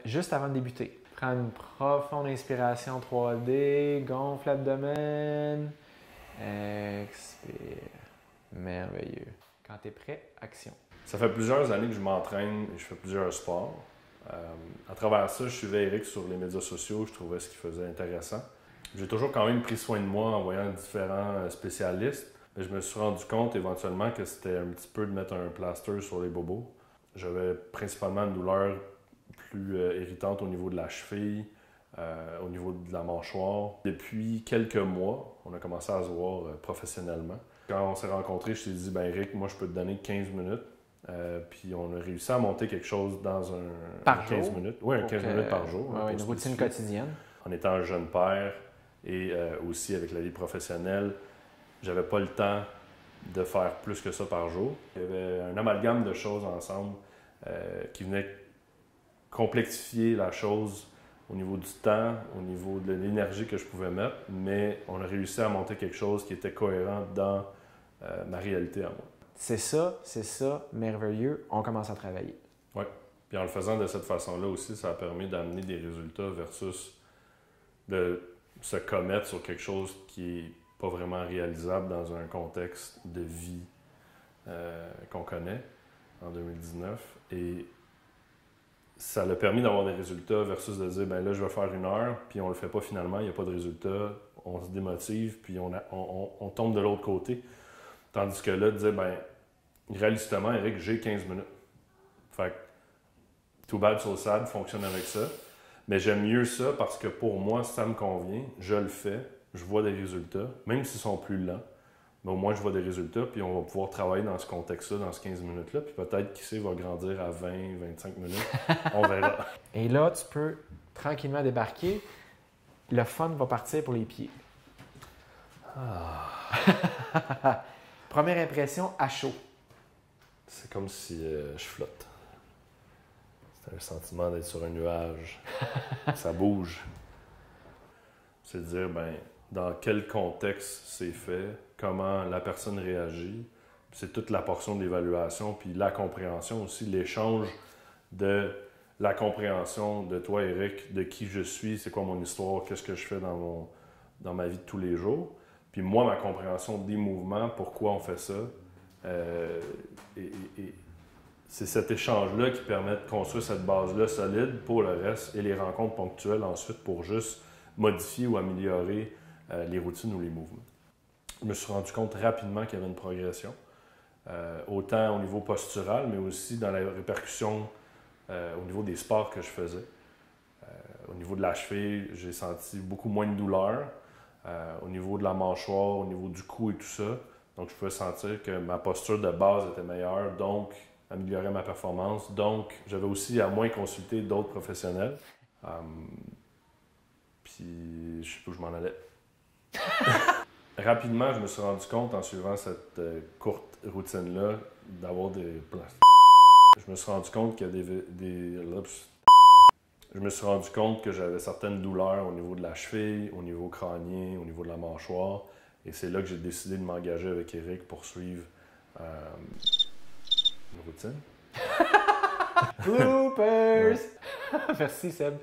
juste avant de débuter, prends une profonde inspiration 3D, gonfle l'abdomen, expire. Merveilleux. Quand tu es prêt, action. Ça fait plusieurs années que je m'entraîne et je fais plusieurs sports. À travers ça, je suivais Eric sur les médias sociaux, je trouvais ce qu'il faisait intéressant. J'ai toujours quand même pris soin de moi en voyant différents spécialistes, mais je me suis rendu compte éventuellement que c'était un petit peu de mettre un plaster sur les bobos. J'avais principalement une douleur plus irritante au niveau de la cheville, au niveau de la mâchoire. Depuis quelques mois, on a commencé à se voir professionnellement. Quand on s'est rencontrés, je t'ai dit, ben Eric, moi je peux te donner 15 minutes. Puis on a réussi à monter quelque chose dans un par 15 jour? minutes. Oui, un 15 minutes par jour. Ouais, une routine quotidienne. En étant un jeune père et aussi avec la vie professionnelle, j'avais pas le temps de faire plus que ça par jour. Il y avait un amalgame de choses ensemble qui venait complexifier la chose au niveau du temps, au niveau de l'énergie que je pouvais mettre, mais on a réussi à monter quelque chose qui était cohérent dans ma réalité à moi. C'est ça, merveilleux, on commence à travailler. Oui. Puis en le faisant de cette façon-là aussi, ça a permis d'amener des résultats versus de se commettre sur quelque chose qui n'est pas vraiment réalisable dans un contexte de vie qu'on connaît en 2019. Et ça l'a permis d'avoir des résultats versus de dire, ben là, je vais faire 1 heure, puis on ne le fait pas finalement, il n'y a pas de résultat, on se démotive, puis on tombe de l'autre côté. Tandis que là, de dire, ben réalistement, Eric, j'ai 15 minutes. Fait que Too Bad So Sad fonctionne avec ça. Mais j'aime mieux ça parce que pour moi, ça me convient, je le fais, je vois des résultats, même s'ils sont plus lents. Mais au moins, je vois des résultats, puis on va pouvoir travailler dans ce contexte-là, dans ce 15 minutes-là, puis peut-être, qui sait, va grandir à 20, 25 minutes. On verra. Et là, tu peux tranquillement débarquer. Le fun va partir pour les pieds. Première impression, à chaud. C'est comme si je flotte. C'est un sentiment d'être sur un nuage. Ça bouge. C'est de dire, ben, dans quel contexte c'est fait, comment la personne réagit. C'est toute la portion de l'évaluation, puis la compréhension aussi, l'échange de la compréhension de toi, Eric, de qui je suis, c'est quoi mon histoire, qu'est-ce que je fais dans ma vie de tous les jours. Puis moi, ma compréhension des mouvements, pourquoi on fait ça. C'est cet échange-là qui permet de construire cette base-là solide pour le reste et les rencontres ponctuelles ensuite pour juste modifier ou améliorer les routines ou les mouvements. Je me suis rendu compte rapidement qu'il y avait une progression, autant au niveau postural, mais aussi dans la répercussion au niveau des sports que je faisais. Au niveau de la cheville, j'ai senti beaucoup moins de douleur. Au niveau de la mâchoire, au niveau du cou et tout ça. Donc, je pouvais sentir que ma posture de base était meilleure, donc améliorer ma performance. Donc, j'avais aussi à moins consulter d'autres professionnels. Puis, je sais pas où je m'en allais. Rapidement, je me suis rendu compte, en suivant cette courte routine-là, d'avoir des... Je me suis rendu compte qu'il y a Je me suis rendu compte que j'avais certaines douleurs au niveau de la cheville, au niveau crânien, au niveau de la mâchoire. Et c'est là que j'ai décidé de m'engager avec Eric pour suivre une routine. Bloopers! Merci Seb.